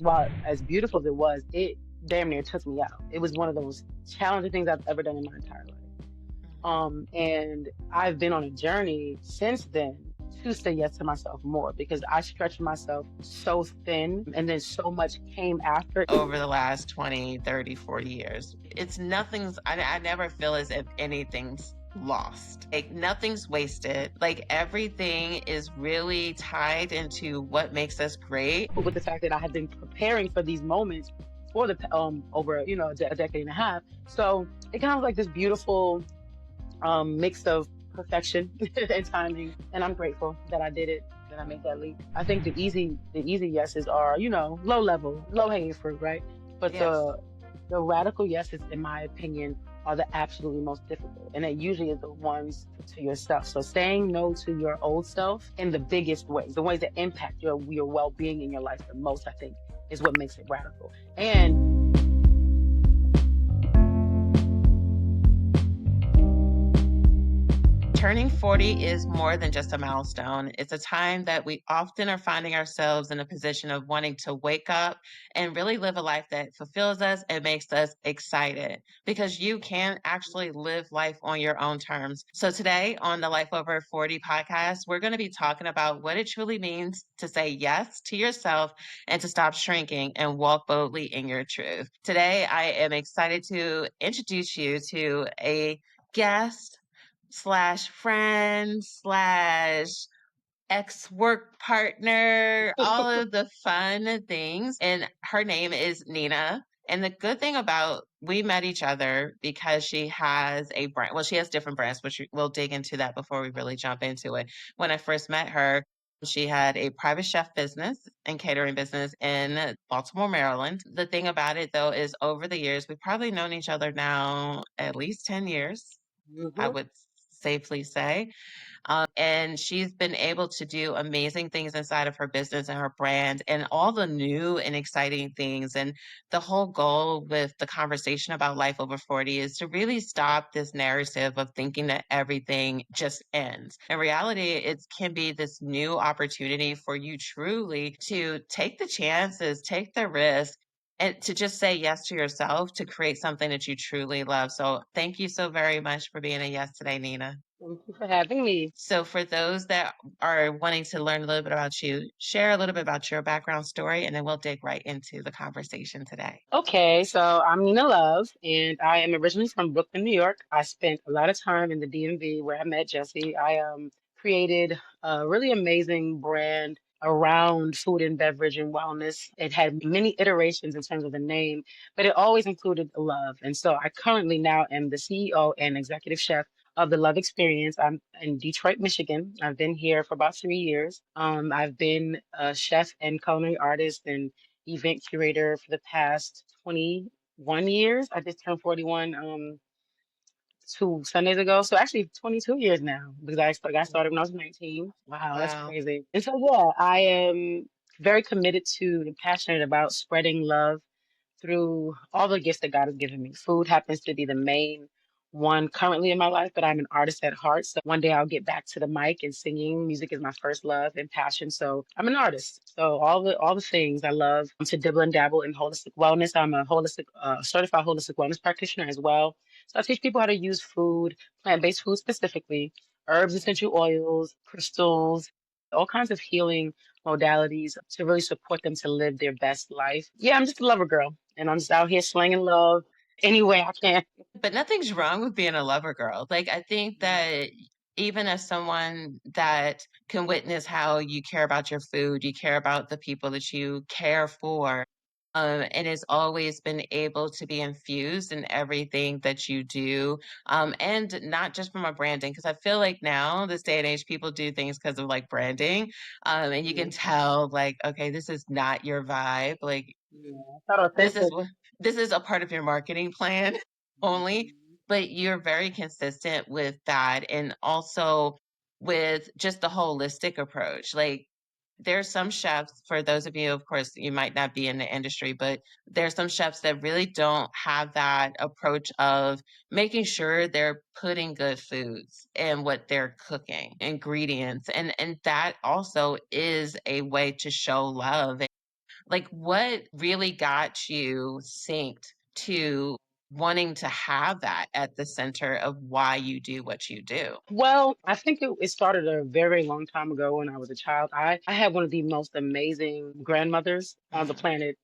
while as beautiful as it was, it damn near took me out. It was one of those challenging things I've ever done in my entire life. And I've been on a journey since then to say yes to myself more because I stretched myself so thin and then so much came after. Over the last 20, 30, 40 years. It's nothing's, I never feel as if anything's lost. Like nothing's wasted. Like everything is really tied into what makes us great. With the fact that I had been preparing for these moments for the over a decade and a half, so it kind of like this beautiful mix of perfection and timing. And I'm grateful that I did it, that I made that leap. I think the easy yeses are, low level, low hanging fruit, right? But Yes. the radical yeses, in my opinion, are the absolutely most difficult. And it usually is the ones to yourself. So saying no to your old self in the biggest ways, the ways that impact your well being in your life the most, I think, is what makes it radical. And Turning 40 is more than just a milestone. It's a time that we often are finding ourselves in a position of wanting to wake up and really live a life that fulfills us and makes us excited because you can actually live life on your own terms. So, today on the Life Over 40 podcast, we're going to be talking about what it truly means to say yes to yourself and to stop shrinking and walk boldly in your truth. Today, I am excited to introduce you to a guest slash friend slash ex work partner, all of the fun things. And her name is Nina. And the good thing about we met each other because she has a brand. Well, she has different brands, which we'll dig into that before we really jump into it. When I first met her, she had a private chef business and catering business in Baltimore, Maryland. The thing about it, though, is over the years, we've probably known each other now at least 10 years, I mhm. would safely say. And she's been able to do amazing things inside of her business and her brand and all the new and exciting things. And the whole goal with the conversation about life over 40 is to really stop this narrative of thinking that everything just ends. In reality, it can be this new opportunity for you truly to take the chances, take the risk, and to just say yes to yourself to create something that you truly love. So thank you so very much for being a yes today, Nina. Thank you for having me. So, for those that are wanting to learn a little bit about you, share a little bit about your background story, and then we'll dig right into the conversation today. Okay, so I'm Nina Love, and I am originally from Brooklyn, New York. I spent a lot of time in the DMV where I met Jesse. I created a really amazing brand around food and beverage and wellness. It had many iterations in terms of the name, but it always included love. And so I currently now am the CEO and executive chef of the Love Experience. I'm in Detroit, Michigan. I've been here for about 3 years. I've been a chef and culinary artist and event curator for the past 21 years. I just turned 41 two Sundays ago. So actually 22 years now because I got started when I was 19. Wow, that's Wow. crazy. And so yeah, I am very committed to and passionate about spreading love through all the gifts that God has given me. Food happens to be the main one currently in my life, but I'm an artist at heart. So one day I'll get back to the mic and singing. Music is my first love and passion. So I'm an artist. So all the things I love to dibble and dabble in holistic wellness. I'm a holistic certified holistic wellness practitioner as well. So I teach people how to use food, plant-based food specifically, herbs, essential oils, crystals, all kinds of healing modalities to really support them to live their best life. Yeah, I'm just a lover girl, and I'm just out here slinging love any way I can. But nothing's wrong with being a lover girl. Like, I think that even as someone that can witness how you care about your food, you care about the people that you care for, and has always been able to be infused in everything that you do. And not just from a branding, because I feel like now, this day and age, people do things because of like branding. And you can Mhm. tell, like, okay, this is not your vibe. Like, Yeah, I thought this is authentic. what this is a part of your marketing plan only, Mhm. but you're very consistent with that and also with just the holistic approach. Like there's some chefs, for those of you, of course, you might not be in the industry, but there's some chefs that really don't have that approach of making sure they're putting good foods in what they're cooking, ingredients. And that also is a way to show love Like, what really got you synced to wanting to have that at the center of why you do what you do? Well, I think it started a very long time ago when I was a child. I had one of the most amazing grandmothers on the Mhm. planet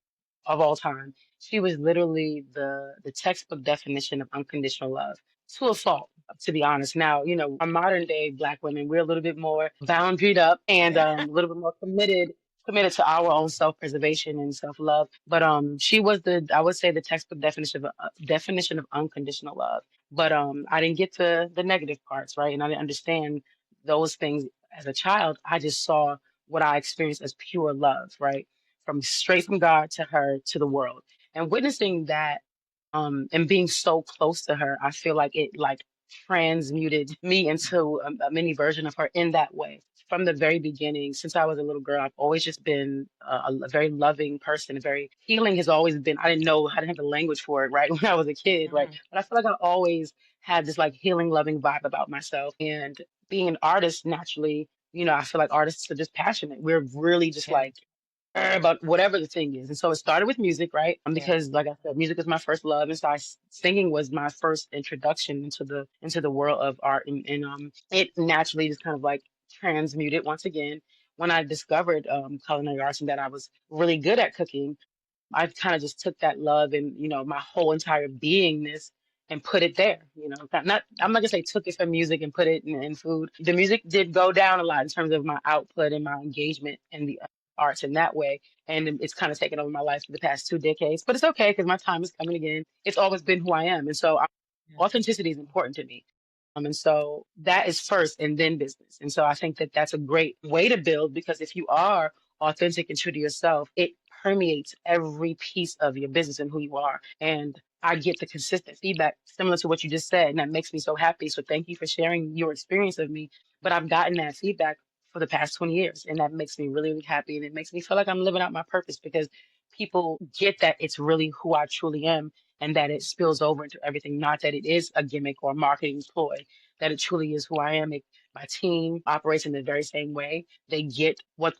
of all time. She was literally the textbook definition of unconditional love to a fault, to be honest. Now, our modern day Black women, we're a little bit more boundaried up and a little bit more committed to our own self-preservation and self-love. But she was I would say the textbook definition of unconditional love. But I didn't get the negative parts, right? And I didn't understand those things as a child. I just saw what I experienced as pure love, right? From straight from God to her to the world. And witnessing that and being so close to her, I feel like it like transmuted me into a mini version of her in that way. From the very beginning, since I was a little girl, I've always just been a very loving person. A very healing has always been. I didn't know, I didn't have the language for it, right, when I was a kid, right? Mhm. But I feel like I always had this like healing, loving vibe about myself. And being an artist, naturally, I feel like artists are just passionate. We're really just Yeah, like about whatever the thing is. And so it started with music, right? yeah, Because like I said, music is my first love. And so singing was my first introduction into the world of art. And it naturally just kind of like transmuted once again when I discovered culinary arts and that I was really good at cooking. I kind of just took that love and my whole entire beingness and put it there. I'm not gonna say took it from music and put it in food. The music did go down a lot in terms of my output and my engagement in the arts in that way, and it's kind of taken over my life for the past 2 decades. But it's okay because my time is coming again. It's always been who I am, and so yeah. authenticity is important to me. And so that is first and then business. And so I think that that's a great way to build because if you are authentic and true to yourself, it permeates every piece of your business and who you are. And I get the consistent feedback similar to what you just said, and that makes me so happy. So thank you for sharing your experience of me. But I've gotten that feedback for the past 20 years, and that makes me really, really happy. And it makes me feel like I'm living out my purpose because people get that it's really who I truly am and that it spills over into everything, not that it is a gimmick or a marketing ploy, that it truly is who I am. My team operates in the very same way. They get what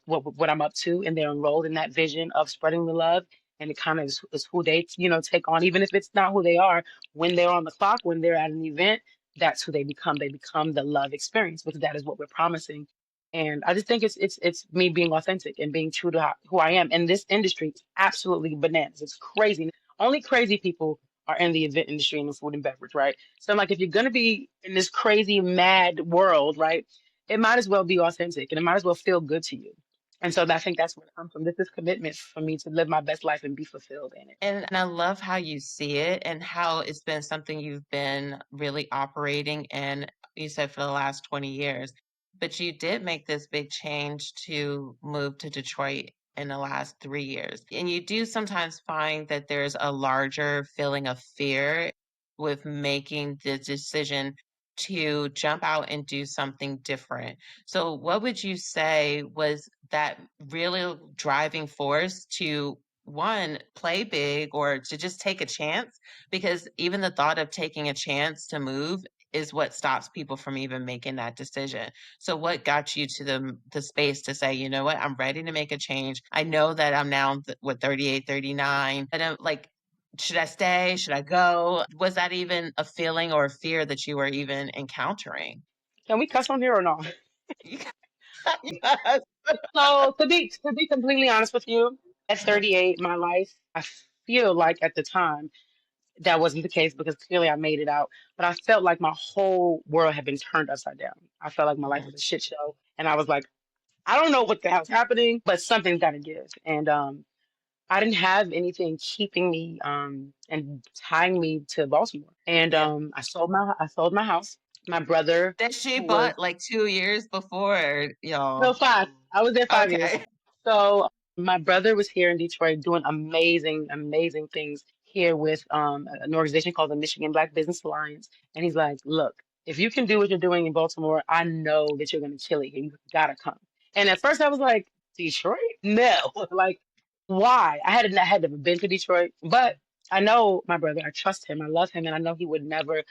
I'm up to, and they're enrolled in that vision of spreading the love. And it kind of is who they take on, even if it's not who they are. When they're on the clock, when they're at an event, that's who they become. They become the love experience because that is what we're promising. And I just think it's me being authentic and being true to who I am. And this industry is absolutely bananas. It's crazy. Only crazy people are in the event industry and the food and beverage, right? So I'm like, if you're gonna be in this crazy, mad world, right? It might as well be authentic and it might as well feel good to you. And so I think that's where it comes from. This is commitment for me to live my best life and be fulfilled in it. And I love how you see it and how it's been something you've been really operating in, you said for the last 20 years. But you did make this big change to move to Detroit in the last 3 years. And you do sometimes find that there's a larger feeling of fear with making the decision to jump out and do something different. So, what would you say was that really driving force to one, play big or to just take a chance? Because even the thought of taking a chance to move is what stops people from even making that decision. So what got you to the space to say, you know what, I'm ready to make a change. I know that I'm now what 38, 39, and I'm like, should I stay? Should I go? Was that even a feeling or a fear that you were even encountering? Can we cuss on here or not? Yes. So to be completely honest with you, at 38, my life, I feel like at the time that wasn't the case because clearly I made it out. But I felt like my whole world had been turned upside down. I felt like my life was Mhm. a shit show, and I was like, I don't know what the hell's happening, but something's got to give. And I didn't have anything keeping me and tying me to Baltimore. And Yeah. I sold my house. My brother, That she who was bought like 2 years before, no, y'all. 5. I was there 5 years. Okay. So my brother was here in Detroit doing amazing, amazing things here with an organization called the Michigan Black Business Alliance. And he's like, look, if you can do what you're doing in Baltimore, I know that you're going to kill it here. You gotta come. And at first I was like, Detroit? No. Like, why? I had never been to Detroit, but I know my brother. I trust him. I love him, and I know he would never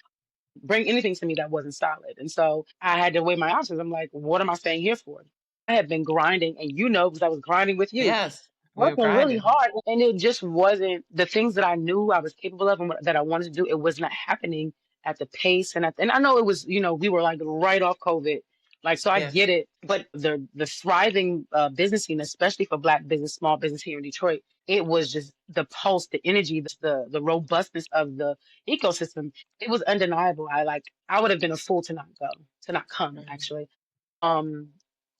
bring anything to me that wasn't solid. And so I had to weigh my options. I'm like, what am I staying here for? I have been grinding, and because I was grinding with you. Yes. We were working really grinding. hard, and it just wasn't the things that I knew I was capable of and that I wanted to do. It was not happening at the pace, and I know it was, we were like right off COVID, like, so I Yes. get it. But the thriving business scene, especially for Black business, small business here in Detroit, it was just the pulse, the energy, the robustness of the ecosystem. It was undeniable. I would have been a fool to not go, to not come, Mhm. actually. Um,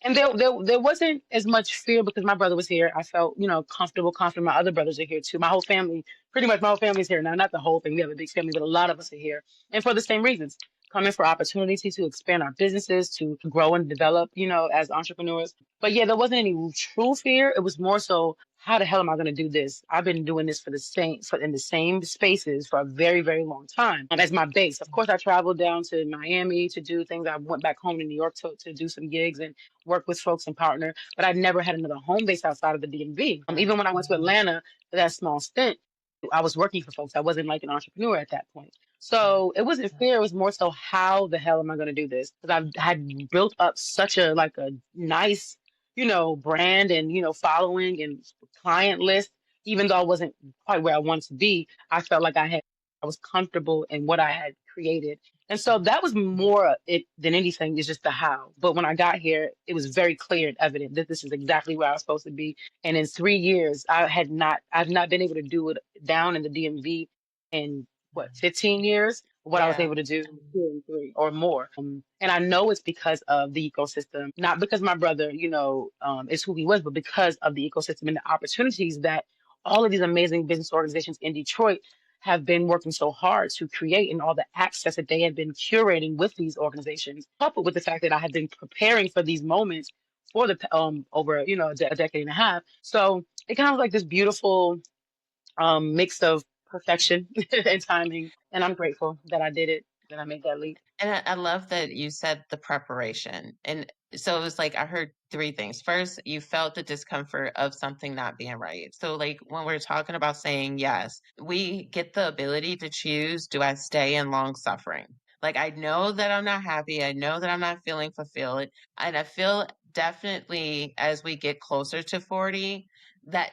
and there wasn't as much fear because my brother was here. I felt, comfortable, confident. My other brothers are here too. My whole family, pretty much my whole family's here now. Not the whole thing. We have a big family, but a lot of us are here. And for the same reasons, coming for opportunity to expand our businesses, to grow and develop, as entrepreneurs. But yeah, there wasn't any true fear. It was more so, how the hell am I going to do this? I've been doing this in the same spaces for a very, very long time, as my base. Of course, I traveled down to Miami to do things. I went back home to New York to do some gigs and work with folks and partner, but I never had another home base outside of the DMV. Even when I went to Atlanta for that small stint, I was working for folks. I wasn't like an entrepreneur at that point. So it wasn't fear. It was more so, how the hell am I going to do this? Because I've had built up such a nice, brand and, following and client list. Even though I wasn't quite where I wanted to be, I felt like I was comfortable in what I had created. And so that was more it than anything, is just the how. But when I got here, it was very clear and evident that this is exactly where I was supposed to be. And in 3 years, I've not been able to do it down in the DMV in what, 15 years, what I was Yeah. able to do here in three or more. And I know it's because of the ecosystem, not because my brother, is who he was, but because of the ecosystem and the opportunities that all of these amazing business organizations in Detroit have been working so hard to create, and all the access that they have been curating with these organizations, coupled with the fact that I had been preparing for these moments for the over a decade and a half. So it kind of like this beautiful mix of perfection and timing, and I'm grateful that I did it, that I made that leap. And I love that you said the preparation. And so it was like I heard three things. First, you felt the discomfort of something not being right. So, like when we're talking about saying yes, we get the ability to choose, do I stay in long suffering? Like, I know that I'm not happy. I know that I'm not feeling fulfilled. And I feel definitely as we get closer to 40, that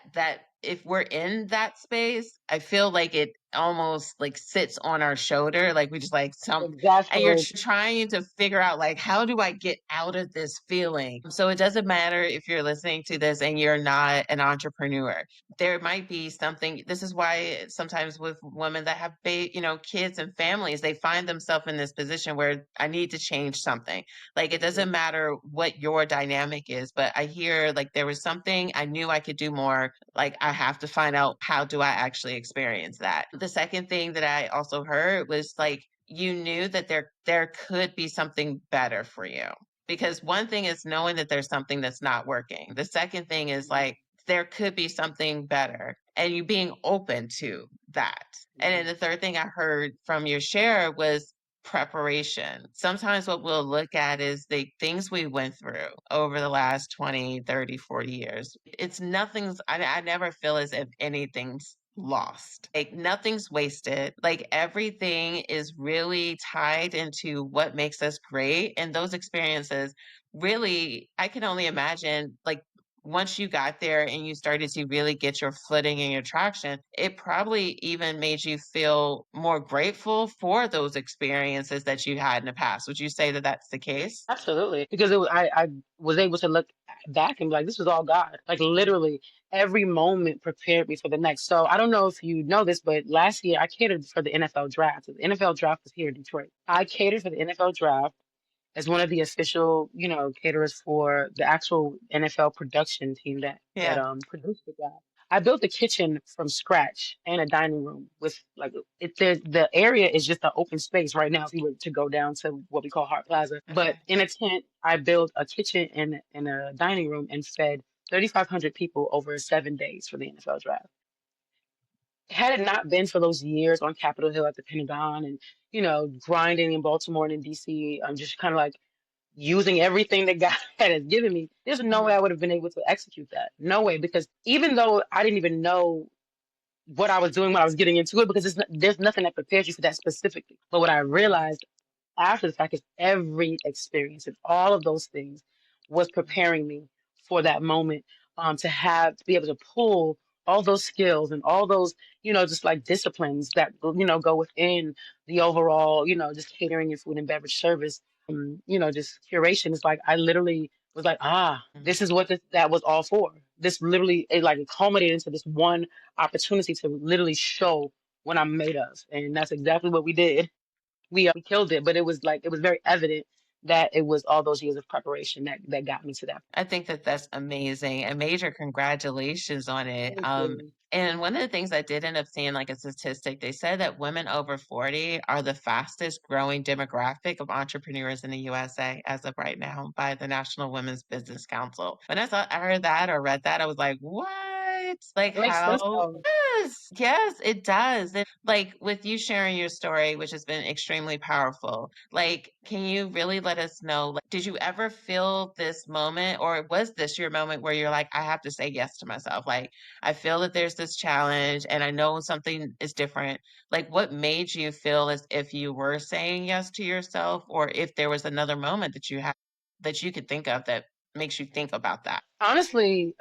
if we're in that space, I feel like it almost like sits on our shoulder. Like we just like some and you're Exactly. trying to figure out like how do I get out of this feeling. So it doesn't matter if you're listening to this and you're not an entrepreneur. There might be something. This is why sometimes with women that have kids and families, they find themselves in this position where I need to change something. Like it doesn't matter what your dynamic is, but I hear like there was something I knew I could do more. Like I have to find out, how do I actually experience that. The second thing that I also heard was like you knew that there could be something better for you. Because one thing is knowing that there's something that's not working. The second thing is like there could be something better and you being open to that. And then the third thing I heard from your share was preparation. Sometimes what we'll look at is the things we went through over the last 20, 30, 40 years. It's nothing's, I never feel as if anything's lost. Like nothing's wasted. Like everything is really tied into what makes us great. And those experiences really, I can only imagine like once you got there and you started to really get your footing and your traction, it probably even made you feel more grateful for those experiences that you had in the past. Would you say that that's the case? Absolutely, because I was able to look back and be like, this was all God. Like literally, every moment prepared me for the next. So I don't know if you know this, but last year I catered for the NFL draft. The NFL draft was here in Detroit. I catered for the NFL draft as one of the official, caterers for the actual NFL production team that Yeah. produced the draft. I built a kitchen from scratch and a dining room with like the area is just an open space right now if you were to go down to what we call Hart Plaza. But Okay. in a tent, I built a kitchen and a dining room and fed 3,500 people over 7 days for the NFL draft. Had it not been for those years on Capitol Hill at the Pentagon and, grinding in Baltimore and in DC, I'm just kind of like using everything that God has given me, there's no way Mhm. I would have been able to execute that. No way, because even though I didn't even know what I was doing when I was getting into it, because there's nothing that prepares you for that specifically. But what I realized after the fact is every experience and all of those things was preparing me for that moment. to be able to pull all those skills and all those, just like disciplines that, go within the overall, just catering and food and beverage service, just curation. It's like I literally was like, Mhm. this is what that was all for. This literally, it culminated into this one opportunity to literally show what I'm made of. And that's exactly what we did. We killed it, but it was very evident that it was all those years of preparation that got me to that. I think that that's amazing and major congratulations on it. Thank you. And one of the things I did end up seeing, like a statistic, they said that women over 40 are the fastest growing demographic of entrepreneurs in the USA as of right now by the National Women's Business Council. When I heard that or read that, I was like, what? Like, It makes sense how? though. Yes, it does. And like with you sharing your story, which has been extremely powerful, like, can you really let us know, like, did you ever feel this moment, or was this your moment where you're like, I have to say yes to myself? Like, I feel that there's this challenge and I know something is different. Like, what made you feel as if you were saying yes to yourself, or if there was another moment that you had that you could think of that makes you think about that? Honestly,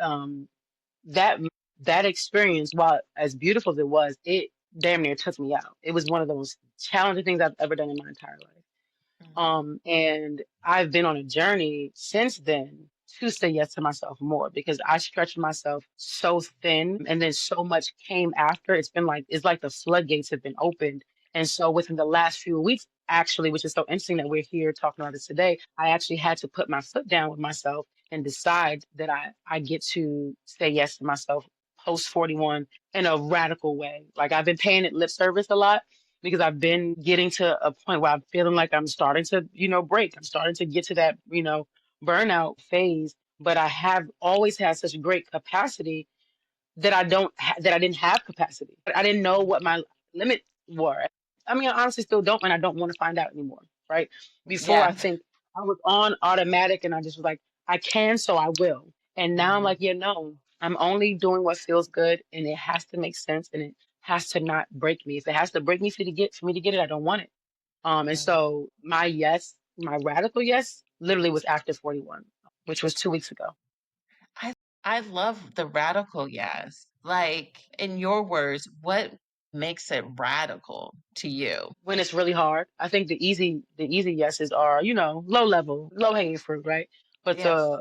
that that experience, while as beautiful as it was, it damn near took me out. It was one of the most challenging things I've ever done in my entire life. Mhm. And I've been on a journey since then to say yes to myself more because I stretched myself so thin and then so much came after. It's like the floodgates have been opened. And so within the last few weeks, actually, which is so interesting that we're here talking about this today, I actually had to put my foot down with myself and decide that I get to say yes to myself post 41 in a radical way. Like I've been paying it lip service a lot because I've been getting to a point where I'm feeling like I'm starting to, break. I'm starting to get to that, burnout phase. But I have always had such great capacity that I didn't have capacity. But I didn't know what my limits were. I mean, I honestly still don't, and I don't want to find out anymore. Right? Before I Yes. think I was on automatic, and I just was like, I can, so I will. And now I'm like, Mhm. yeah, no, I'm only doing what feels good, and it has to make sense, and it has to not break me. If it has to break me for me to get it, I don't want it. And Mhm. so my yes, my radical yes, literally was after 41, which was 2 weeks ago. I I love the radical yes. Like, in your words, what makes it radical to you? When it's really hard. I think the easy yeses are, low level, low hanging fruit, right? But Yes.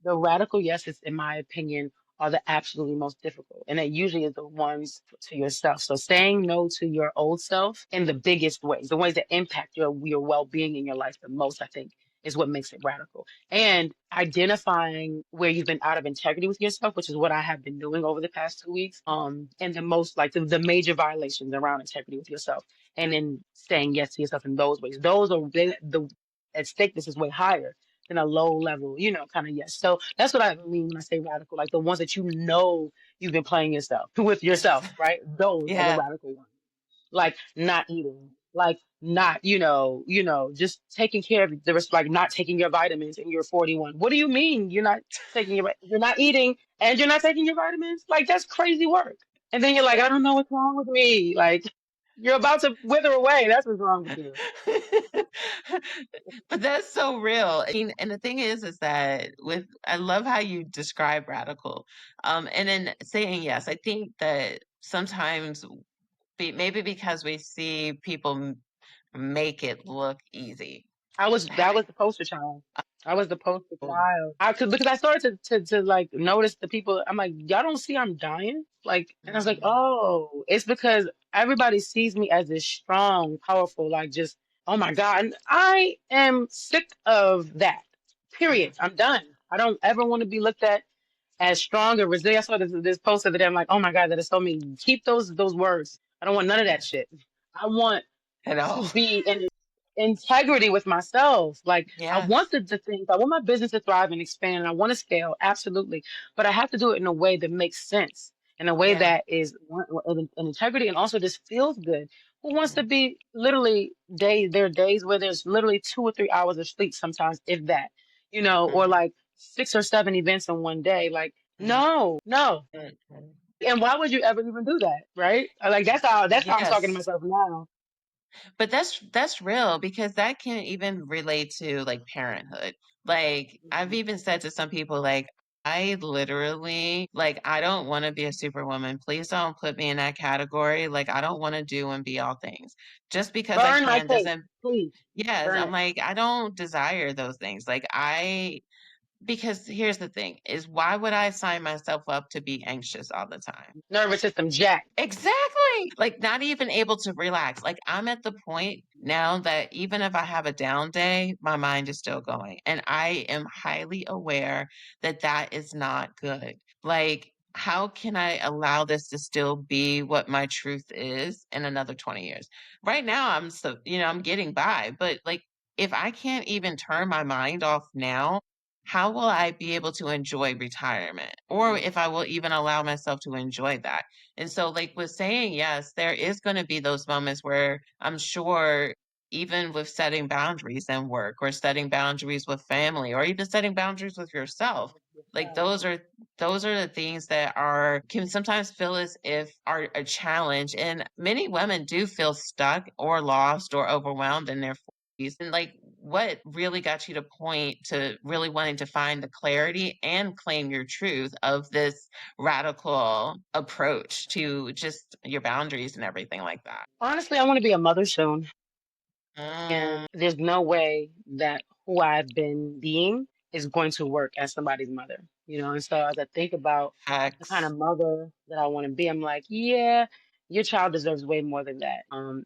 the radical yeses, in my opinion, are the absolutely most difficult. And it usually is the ones to yourself. So saying no to your old self in the biggest ways, the ways that impact your well being in your life the most, I think, is what makes it radical. And identifying where you've been out of integrity with yourself, which is what I have been doing over the past 2 weeks. And the most like the major violations around integrity with yourself and then saying yes to yourself in those ways. Those are the at stake. This is way higher than a low level, kind of yes. So that's what I mean when I say radical, like the ones that you've been playing yourself with yourself, right? Those are the Yeah. radical ones. Like not eating, like not, just taking care of the rest, like not taking your vitamins and you're 41. What do you mean you're not eating and you're not taking your vitamins? Like that's crazy work. And then you're like, I don't know what's wrong with me. Like you're about to wither away. That's what's wrong with you. But that's so real. I mean, and the thing is that with I love how you describe radical. And then saying yes, I think that sometimes maybe because we see people make it look easy. That was the poster child. I was the poster child. I could because I started to like notice the people. I'm like, y'all don't see I'm dying. Like, and I was like, Mhm. oh, it's because everybody sees me as this strong, powerful, like just, oh my God. And I am sick of that. Period. Mhm. I'm done. I don't ever want to be looked at as strong or resilient. I saw this post the other day. I'm like, oh my God, that is so mean. Keep those words. I don't want none of that shit. I want I to know. be in integrity with myself. Like I want Yes. the things, I want my business to thrive and expand, and I want to scale, absolutely. But I have to do it in a way that makes sense, in a way Yeah. that is in integrity and also just feels good. Who wants to Mm. be literally days? There are days where there's literally 2 or 3 hours of sleep, sometimes, if that, or Mhm. like 6 or 7 events in one day. Like, Mhm. no, no. Mhm. And why would you ever even do that? Right? Like that's how I'm talking to Yes. myself now. But that's real because that can even relate to like parenthood. Like I've Mhm. even said to some people like I literally like, I don't wanna be a superwoman. Please don't put me in that category. Like, I don't wanna do and be all things. Just because I Burn my can cake, doesn't please. Yes, Burn I'm it. like, I don't desire those things. Like, I because here's the thing, is why would I sign myself up to be anxious all the time? Nervous system jack. Exactly. Like, not even able to relax. Like, I'm at the point now that even if I have a down day, my mind is still going. And I am highly aware that that is not good. Like, how can I allow this to still be what my truth is in another 20 years? Right now, I'm so, I'm getting by, but like, if I can't even turn my mind off now, how will I be able to enjoy retirement? Or if I will even allow myself to enjoy that? And so, like with saying yes, there is going to be those moments where I'm sure, even with setting boundaries in work or setting boundaries with family or even setting boundaries with yourself, like those are the things that are can sometimes feel as if are a challenge. And many women do feel stuck or lost or overwhelmed in their 40s. And like what really got you to point to really wanting to find the clarity and claim your truth of this radical approach to just your boundaries and everything like that. Honestly, I want to be a mother soon. Mm, And there's no way that who I've been being is going to work as somebody's mother, you know. And so as I think about the kind facts. of mother that I want to be, I'm like, yeah, your child deserves way more than that. And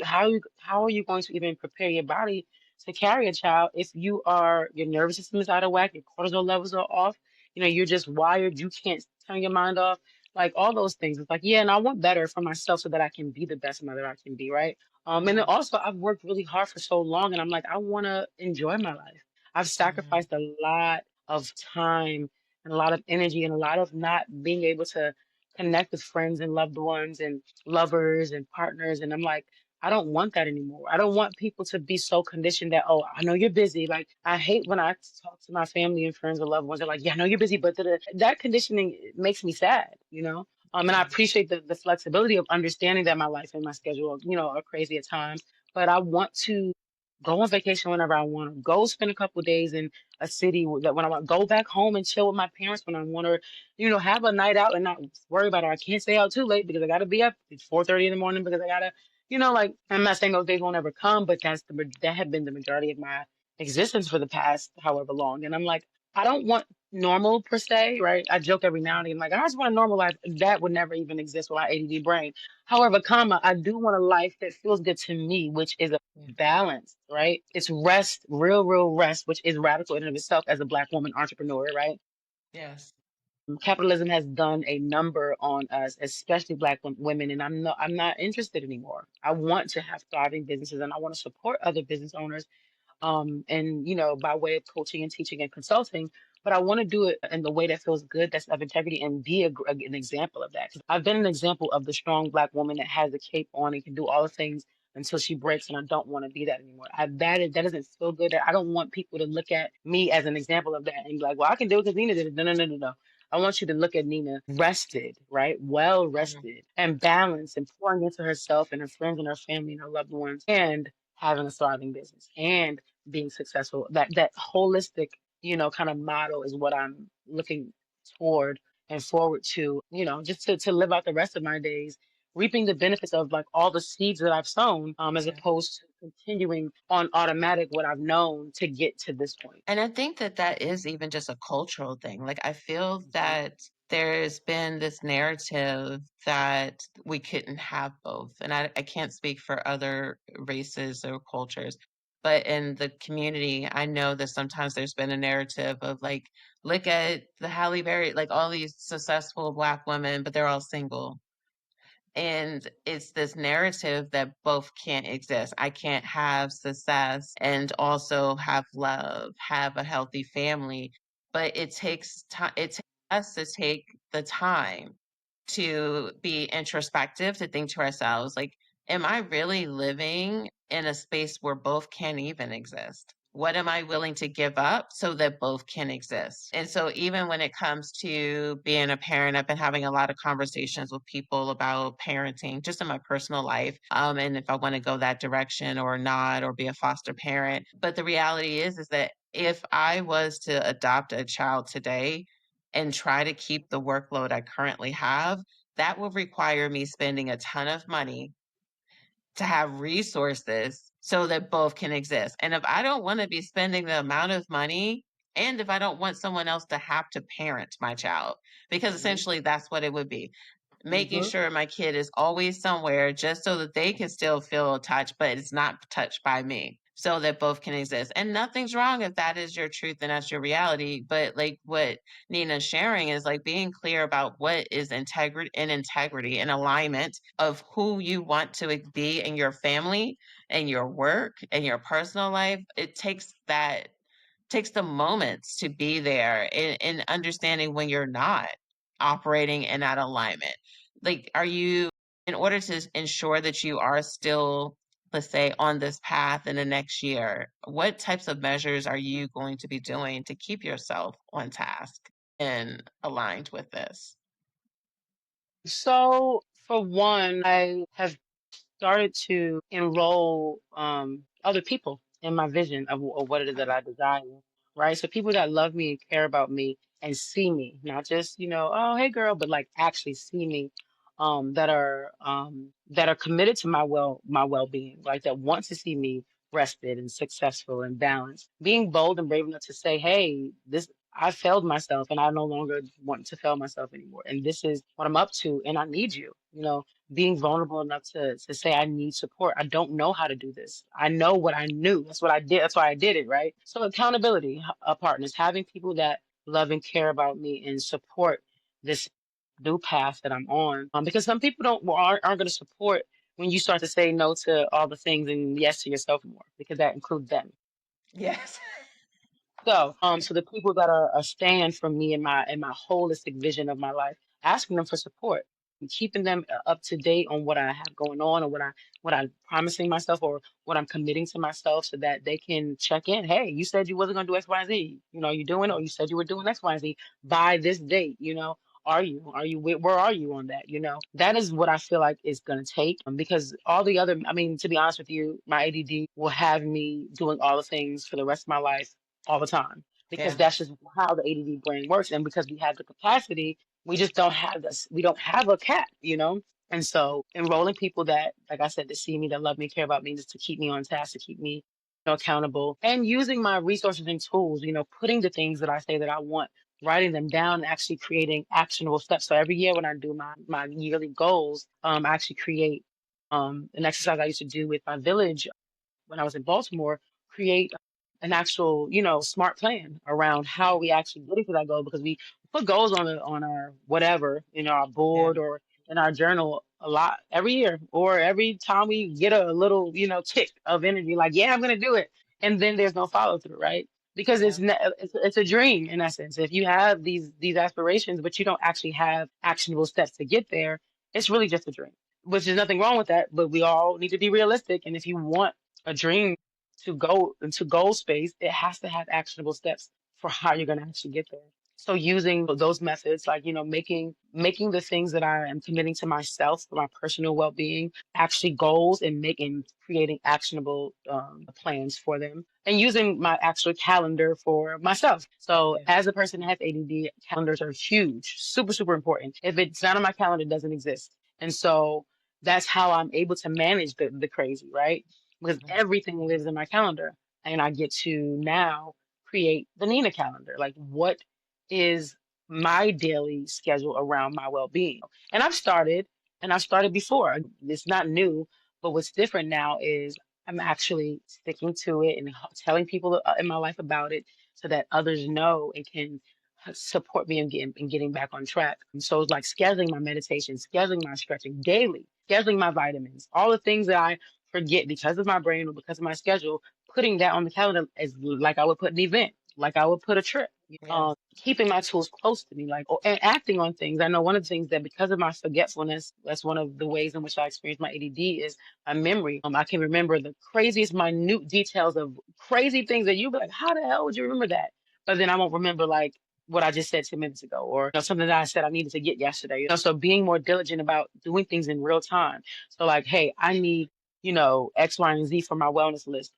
how are you going to even prepare your body to carry a child if your nervous system is out of whack, your cortisol levels are off, you're just wired, you can't turn your mind off, like all those things. It's like, yeah, and I want better for myself so that I can be the best mother I can be, right? And then Mhm, also, I've worked really hard for so long, and I'm like, I want to enjoy my life. I've mhm, sacrificed a lot of time and a lot of energy and a lot of not being able to connect with friends and loved ones and lovers and partners. And I'm like, I don't want that anymore. I don't want people to be so conditioned that, oh, I know you're busy. Like, I hate when I talk to my family and friends and loved ones. They're like, yeah, I know you're busy, but that conditioning makes me sad, you know? And I mhm, appreciate the flexibility of understanding that my life and my schedule, are crazy at times. But I want to go on vacation whenever I want to. Go spend a couple days in a city that when I want. Go back home and chill with my parents when I want, or have a night out and not worry about it. I can't stay out too late because I got to be up at 4:30 in the morning because I gotta, like I'm not saying those days won't ever come, but that have been the majority of my existence for the past however long. And I'm like, I don't want normal per se, right? I joke every now and again, like, I just want a normal life. That would never even exist with my ADD brain. However, I do want a life that feels good to me, which is a yeah, balance, right? It's rest, real, real rest, which is radical in and of itself as a Black woman entrepreneur, right? yes, Capitalism has done a number on us, especially Black women, and I'm not interested anymore. I want to have thriving businesses, and I want to support other business owners and by way of coaching and teaching and consulting. But I want to do it in the way that feels good, that's of integrity, and be an example of that. 'Cause I've been an example of the strong Black woman that has the cape on and can do all the things until she breaks, and I don't want to be that anymore. That doesn't feel good. I don't want people to look at me as an example of that and be like, "Well, I can do it because Nina did it." No, no, no, no, no. I want you to look at Nina rested, right? Well mhm, rested and balanced and pouring into herself and her friends and her family and her loved ones and having a thriving business and being successful. That holistic, kind of model is what I'm looking toward and forward to, just to live out the rest of my days, reaping the benefits of like all the seeds that I've sown, as yeah. opposed to continuing on automatic what I've known to get to this point. And I think that that is even just a cultural thing. Like, I feel Mhm. that there's been this narrative that we couldn't have both. And I can't speak for other races or cultures, but in the community, I know that sometimes there's been a narrative of like, look at the Halle Berry, like all these successful Black women, but they're all single. And it's this narrative that both can't exist. I can't have success and also have love, have a healthy family. But it takes time, it takes us to take the time to be introspective, to think to ourselves, like, am I really living in a space where both can even exist? What am I willing to give up so that both can exist? And so, even when it comes to being a parent, I've been having a lot of conversations with people about parenting just in my personal life, and if I want to go that direction or not, or be a foster parent. But the reality is that If I was to adopt a child today and try to keep the workload I currently have, that would require me spending a ton of money to have resources so that both can exist. And if I don't want to be spending the amount of money, and if I don't want someone else to have to parent my child, because Mhm. essentially that's what it would be, making Mhm. sure my kid is always somewhere just so that they can still feel touched, but it's not touched by me, so that both can exist. And nothing's wrong if that is your truth and that's your reality. But like what Nina's sharing is like being clear about what is integrity and alignment of who you want to be in your family and your work and your personal life. It takes the moments to be there and understanding when you're not operating in that alignment. Like, are you, in order to ensure that you are still, let's say, on this path in the next year, what types of measures are you going to be doing to keep yourself on task and aligned with this? So, for one, I have started to enroll other people in my vision of what it is that I desire, right? So people that love me and care about me and see me, not just, oh, hey girl, but like actually see me, that are committed to my well-being, like that want to see me rested and successful and balanced. Being bold and brave enough to say, hey, this I failed myself and I no longer want to fail myself anymore. And this is what I'm up to and I need you. Being vulnerable enough to say I need support. I don't know how to do this. I know what I knew. That's what I did. That's why I did it, right? So accountability, partners, having people that love and care about me and support this new path that I'm on. Because some people aren't going to support when you start to say no to all the things and yes to yourself more, because that includes them. Yes. So the people that are staying for me in my holistic vision of my life, asking them for support, and keeping them up to date on what I have going on, or what I'm promising myself, or what I'm committing to myself, so that they can check in. Hey, you said you wasn't gonna do X, Y, and Z. You doing it, or you said you were doing X, Y, and Z by this date. Are you? Where are you on that? That is what I feel like is going to take, because all the other, I mean, to be honest with you, my ADD will have me doing all the things for the rest of my life all the time, because Yeah. that's just how the ADD brain works. And because we have the capacity, we just don't have this. We don't have a cap. And so enrolling people that, like I said, that see me, that love me, care about me, just to keep me on task, to keep me accountable, and using my resources and tools, putting the things that I say that I want, writing them down, and actually creating actionable steps. So every year when I do my yearly goals, I actually create an exercise I used to do with my village when I was in Baltimore, create an actual, smart plan around how we actually getting to that goal, because we put goals on our whatever, our Yeah. board or in our journal a lot every year, or every time we get a little, tick of energy, like, yeah, I'm gonna do it. And then there's no follow through, right? Because Yeah. it's a dream in essence. If you have these aspirations, but you don't actually have actionable steps to get there, it's really just a dream, which is nothing wrong with that. But we all need to be realistic. And if you want a dream to go into goal space, it has to have actionable steps for how you're going to actually get there. So using those methods, like, making the things that I am committing to myself for my personal well-being actually goals, and making creating actionable plans for them, and using my actual calendar for myself. So Yeah. as a person that has ADD, calendars are huge, super, super important. If it's not on my calendar, it doesn't exist. And so that's how I'm able to manage the crazy, right? Because Mhm. everything lives in my calendar, and I get to now create the Nina calendar. Like, what is my daily schedule around my well-being? And I've started before. It's not new, but what's different now is I'm actually sticking to it and telling people in my life about it, so that others know and can support me in getting back on track. And so it's like scheduling my meditation, scheduling my stretching daily, scheduling my vitamins, all the things that I forget because of my brain or because of my schedule, putting that on the calendar as like I would put an event, like I would put a trip. Yeah. Keeping my tools close to me, like, and acting on things. I know one of the things that, because of my forgetfulness, that's one of the ways in which I experience my ADD, is my memory. I can remember the craziest minute details of crazy things that you'd be like, how the hell would you remember that? But then I won't remember, like, what I just said 2 minutes ago, or something that I said I needed to get yesterday. So being more diligent about doing things in real time. So like, hey, I need X, Y, and Z for my wellness list.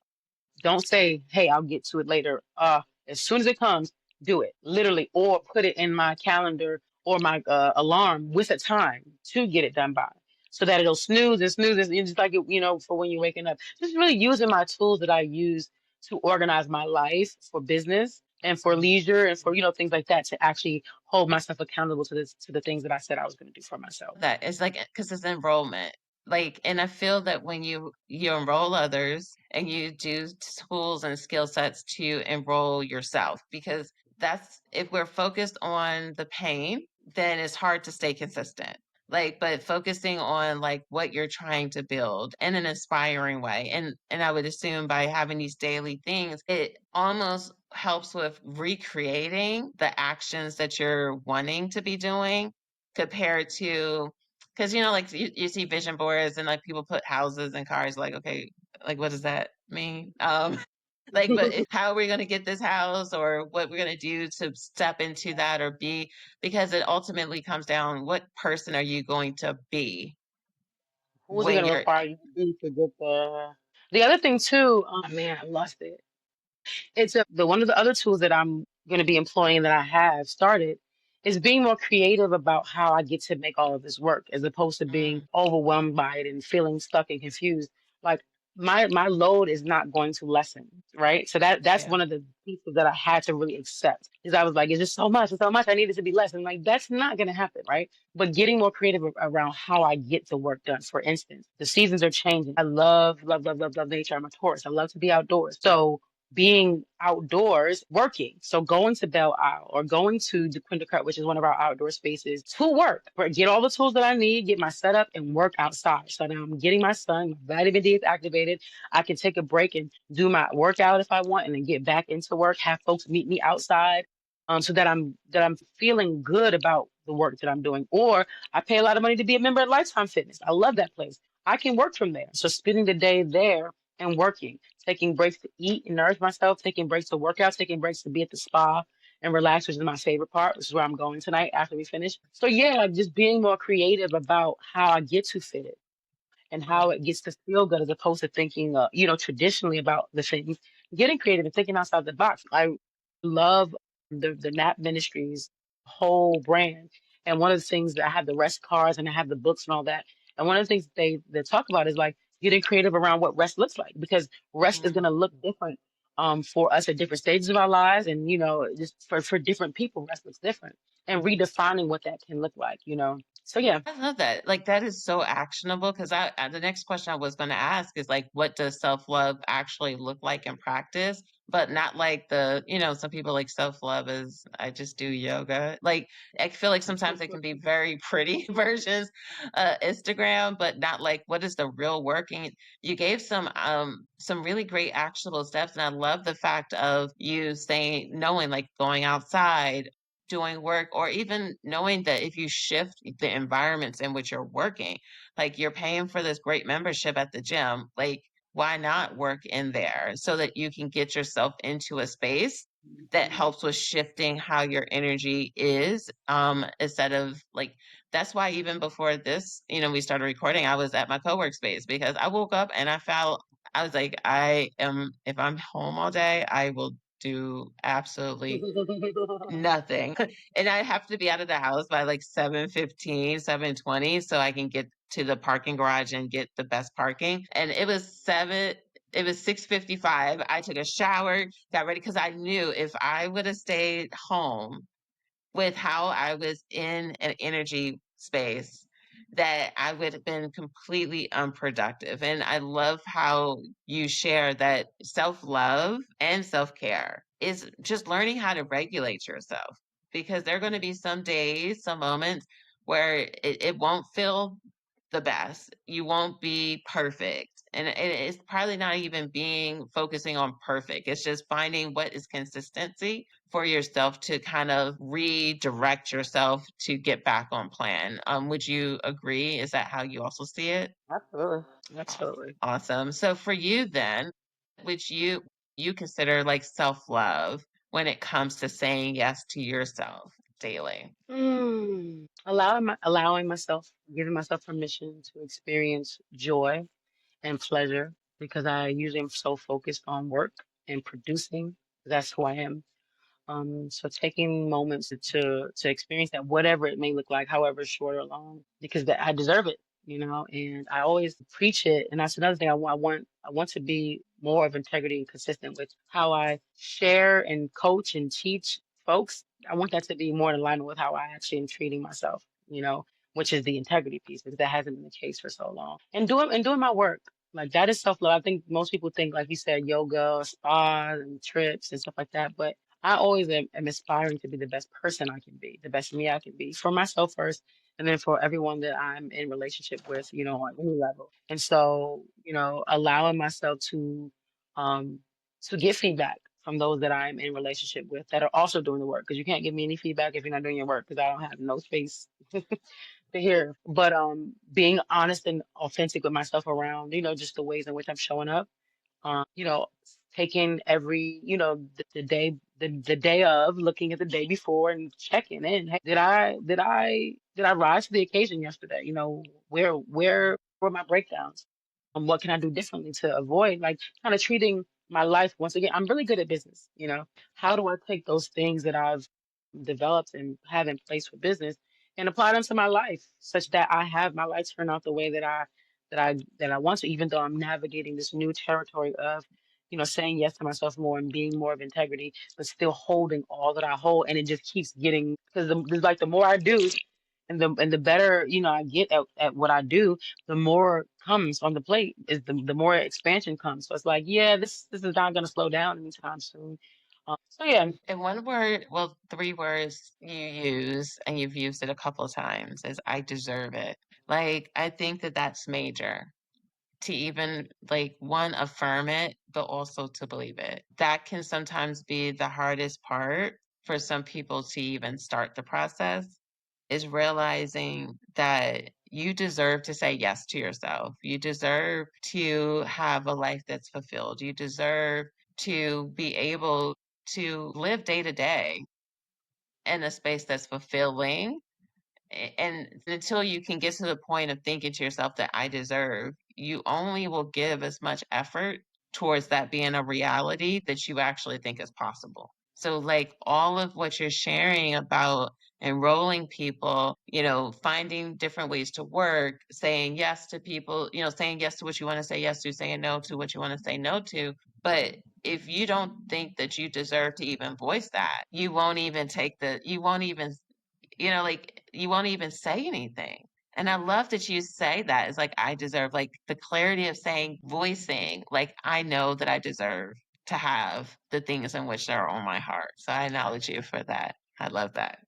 Don't say, hey, I'll get to it later. As soon as it comes, do it. Literally, or put it in my calendar or my alarm with a time to get it done by. So that it'll snooze and just like it, for when you're waking up. Just really using my tools that I use to organize my life for business and for leisure and for things like that to actually hold myself accountable to the things that I said I was going to do for myself. That it's like because it's enrollment. Like, and I feel that when you enroll others and you do tools and skill sets to enroll yourself, because that's if we're focused on the pain, then it's hard to stay consistent. Like, but focusing on like what you're trying to build in an inspiring way. And I would assume by having these daily things, it almost helps with recreating the actions that you're wanting to be doing compared to because like you see vision boards and like people put houses and cars like okay like what does that mean like but how are we going to get this house or what we're going to do to step into that or be because it ultimately comes down what person are you going to be Who's it going when to you're require you to be to get there? The other thing too, man, I lost it. It's the one of the other tools that I'm going to be employing that I have started is being more creative about how I get to make all of this work, as opposed to being mm, overwhelmed by it and feeling stuck and confused. Like my load is not going to lessen, right? So that's yeah one of the pieces that I had to really accept. Is I was like, it's just so much, it's so much. I need it to be less, and like that's not going to happen, right? But getting more creative around how I get the work done. For instance, the seasons are changing. I love, love, love, love, love nature. I'm a Taurus. I love to be outdoors. So being outdoors working. So going to Belle Isle or going to the Quindercut, which is one of our outdoor spaces, to work, or get all the tools that I need, get my setup and work outside. So now I'm getting my sun, my vitamin D is activated. I can take a break and do my workout if I want and then get back into work, have folks meet me outside. So that I'm feeling good about the work that I'm doing. Or I pay a lot of money to be a member at Lifetime Fitness. I love that place. I can work from there. So spending the day there and working, taking breaks to eat and nourish myself, taking breaks to work out, taking breaks to be at the spa and relax, which is my favorite part, which is where I'm going tonight after we finish. So yeah, like just being more creative about how I get to fit it and how it gets to feel good as opposed to thinking, traditionally about the things. Getting creative and thinking outside the box. I love the Nap Ministries whole brand. And one of the things that I have the rest cards and I have the books and all that. And one of the things they talk about is like getting creative around what rest looks like because rest is going mm. to look different for us at different stages of our lives. And, just for different people, rest looks different and redefining what that can look like. So yeah. I love that. Like that is so actionable because the next question I was going to ask is like, what does self love actually look like in practice? But not like some people like self love is I just do yoga. Like I feel like sometimes it can be very pretty versions, Instagram, but not like what is the real working. You gave some really great actionable steps, and I love the fact of you saying knowing like going outside doing work or even knowing that if you shift the environments in which you're working, like you're paying for this great membership at the gym, like why not work in there so that you can get yourself into a space that helps with shifting how your energy is instead of like that's why even before this we started recording I was at my co-work space because I woke up and I was like I am if I'm home all day I will do absolutely nothing. And I have to be out of the house by like 7:15, 7:20, so I can get to the parking garage and get the best parking. And it was 6:55. I took a shower, got ready because I knew if I would have stayed home with how I was in an energy space that I would have been completely unproductive. And I love how you share that self love and self care is just learning how to regulate yourself because there are going to be some days, some moments where it won't feel the best. You won't be perfect. And it's probably not even being focusing on perfect. It's just finding what is consistency for yourself to kind of redirect yourself to get back on plan. Would you agree? Is that how you also see it? Absolutely. Aw- Absolutely. Awesome. So for you then, which you consider like self-love when it comes to saying yes to yourself daily. Allowing myself, giving myself permission to experience joy and pleasure. because I usually am so focused on work and producing. That's who I am. So taking moments to experience that, whatever it may look like, however short or long, because that I deserve it, and I always preach it. And that's another thing I want to be more of integrity and consistent with how I share and coach and teach folks. I want that to be more in alignment with how I actually am treating myself, which is the integrity piece, because that hasn't been the case for so long. And doing my work. Like that is self love. I think most people think, like you said, yoga, spas, and trips and stuff like that. But I always am aspiring to be the best person I can be, the best me I can be for myself first, and then for everyone that I'm in relationship with, on any level. And so, allowing myself um, to get feedback from those that I'm in relationship with that are also doing the work. Because you can't give me any feedback if you're not doing your work, because I don't have no space to hear. But being honest and authentic with myself around, just the ways in which I'm showing up, you know, taking every, the day of, looking at the day before and checking in. Hey, did I rise to the occasion yesterday? Where were my breakdowns? What can I do differently to avoid, like, kind of treating my life, once again, I'm really good at business, how do I take those things that I've developed and have in place for business and apply them to my life, such that I have my life turn out the way that I want to, even though I'm navigating this new territory of, saying yes to myself more and being more of integrity, but still holding all that I hold. And it just keeps getting, because like the more I do, and the better, I get at what I do, the more comes on the plate, is the more expansion comes. So it's like, yeah, this is not gonna slow down anytime soon. So yeah, And one word, well, three words you use, and you've used it a couple of times, is I deserve it. Like, I think that that's major to even, like, one, affirm it, but also to believe it. That can sometimes be the hardest part for some people to even start the process, is realizing that you deserve to say yes to yourself. You deserve to have a life that's fulfilled. You deserve to be able to live day to day in a space that's fulfilling. And until you can get to the point of thinking to yourself that I deserve, you only will give as much effort towards that being a reality that you actually think is possible. So, like, all of what you're sharing about enrolling people, finding different ways to work, saying yes to people, saying yes to what you want to say yes to, saying no to what you want to say no to. But if you don't think that you deserve to even voice that, you won't even, like, you won't even say anything. And I love that you say that. It's like, I deserve, like, the clarity of saying, voicing, like, I know that I deserve to have the things in which are on my heart. So I acknowledge you for that. I love that.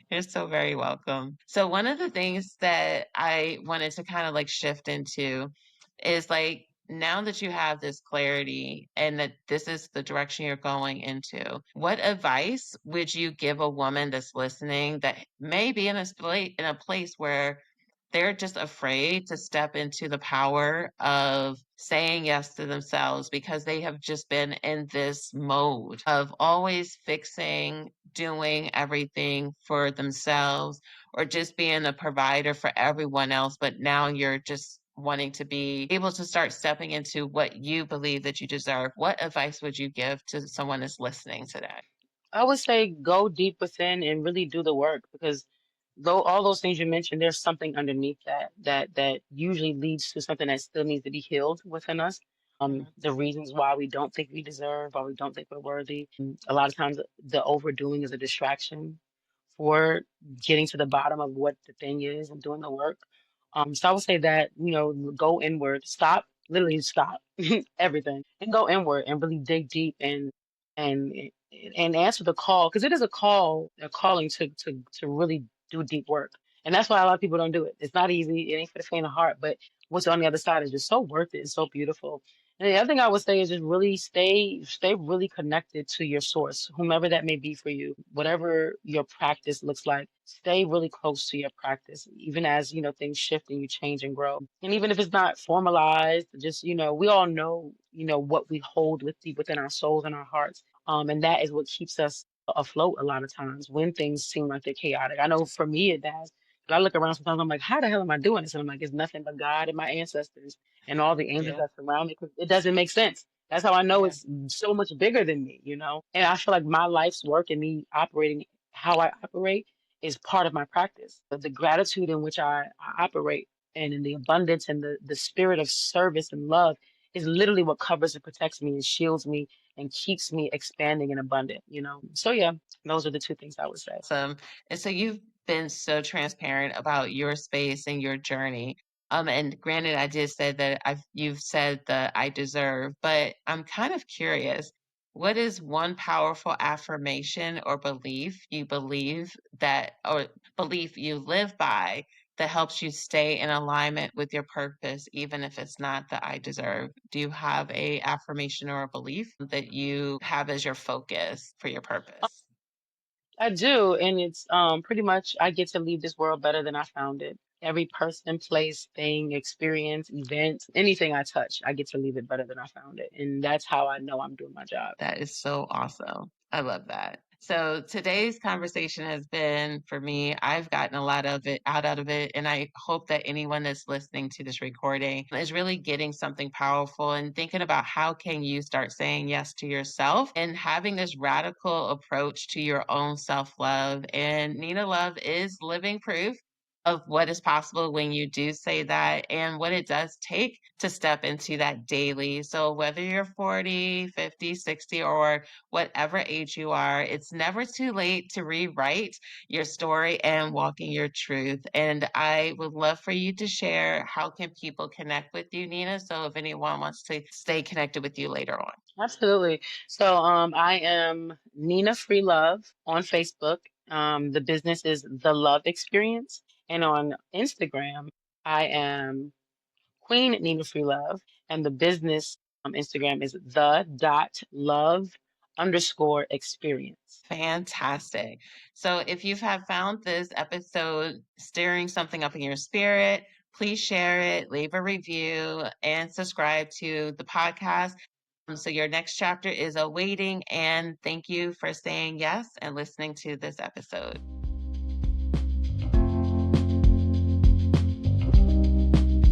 You're so very welcome. So one of the things that I wanted to kind of like shift into is, like, now that you have this clarity and that this is the direction you're going into, what advice would you give a woman that's listening that may be in a place where they're just afraid to step into the power of saying yes to themselves because they have just been in this mode of always fixing, doing everything for themselves, or just being a provider for everyone else. But now you're just wanting to be able to start stepping into what you believe that you deserve. What advice would you give to someone that's listening today? I would say go deep within and really do the work, because though all those things you mentioned, there's something underneath that usually leads to something that still needs to be healed within us. Mhm. The reasons why we don't think we deserve, why we don't think we're worthy. A lot of times the overdoing is a distraction for getting to the bottom of what the thing is and doing the work. So I would say that, go inward, stop, literally stop everything and go inward and really dig deep and and answer the call, because it is a calling to really do deep work. And that's why a lot of people don't do it. It's not easy. It ain't for the faint of heart, but what's on the other side is just so worth it. It's so beautiful. And the other thing I would say is just really stay really connected to your source, whomever that may be for you, whatever your practice looks like. Stay really close to your practice, even as things shift and you change and grow. And even if it's not formalized, just we all know what we hold deep within our souls and our hearts, and that is what keeps us afloat a lot of times when things seem like they're chaotic. I know for me it does. But I look around sometimes, I'm like, how the hell am I doing this? And I'm like, it's nothing but God and my ancestors and all the angels Yeah. that surround me. 'Cause it doesn't make sense. That's how I know Yeah. it's so much bigger than me, you know? And I feel like my life's work and me operating how I operate is part of my practice. The gratitude in which I operate and in the abundance and the spirit of service and love is literally what covers and protects me and shields me and keeps me expanding and abundant, you know? So yeah, those are the two things I would say. Awesome. And so you've been so transparent about your space and your journey. And granted, I did say that you've said that I deserve, but I'm kind of curious. What is one powerful affirmation or belief you believe that, or belief you live by that helps you stay in alignment with your purpose, even if it's not the I deserve? Do you have a affirmation or a belief that you have as your focus for your purpose? I do, and it's pretty much I get to leave this world better than I found it. Every person, place, thing, experience, event, anything I touch, I get to leave it better than I found it. And that's how I know I'm doing my job. That is so awesome. I love that. So today's conversation has been for me, I've gotten a lot of it out of it. And I hope that anyone that's listening to this recording is really getting something powerful and thinking about how can you start saying yes to yourself and having this radical approach to your own self-love. And Nina Love is living proof of what is possible when you do say that and what it does take to step into that daily. So whether you're 40, 50, 60, or whatever age you are, it's never too late to rewrite your story and walking your truth. And I would love for you to share how can people connect with you, Nina? So if anyone wants to stay connected with you later on. Absolutely. So I am Nina Free Love on Facebook. The business is The Love Experience. And on Instagram, I am Queen Nina Free Love. And the business Instagram is the dot love underscore experience. Fantastic. So if you have found this episode stirring something up in your spirit, please share it, leave a review, and subscribe to the podcast. So your next chapter is awaiting. And thank you for saying yes and listening to this episode.